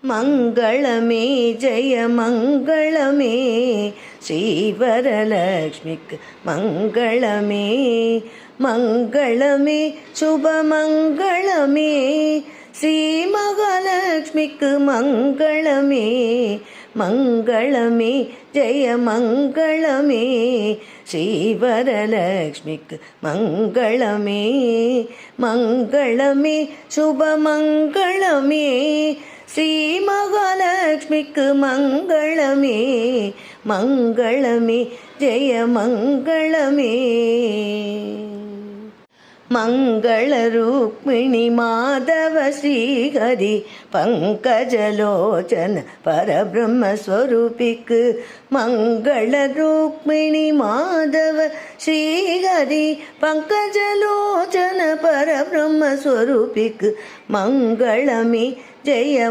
மங்களமே ஜெய மங்களமே ஸ்ரீவரலக்ஷ்மிக்கு மங்களமே மங்களமே சுபமங்களமே ஸ்ரீ மகாலட்சுமிக்கு மங்களமே மங்களமே ஜெய மங்களமே ஸ்ரீவரலக்ஷ்மிக்கு மங்களமே மங்களமே சுபமங்களமே ஸ்ரீ மகாலட்சுமிக்கு மங்களமே மங்களமே ஜெய மங்களமே மங்கள ருக்மிணி மாதவ ஸ்ரீஹரி பங்கஜலோச்சன பரபிரம்மஸ்வரூபிக்கு மங்கள ருக்மிணி மாதவ ஸ்ரீஹரி பங்கஜலோச்சன பரபிரம்மஸ்வரூபிக்கு மங்களமே ஜெய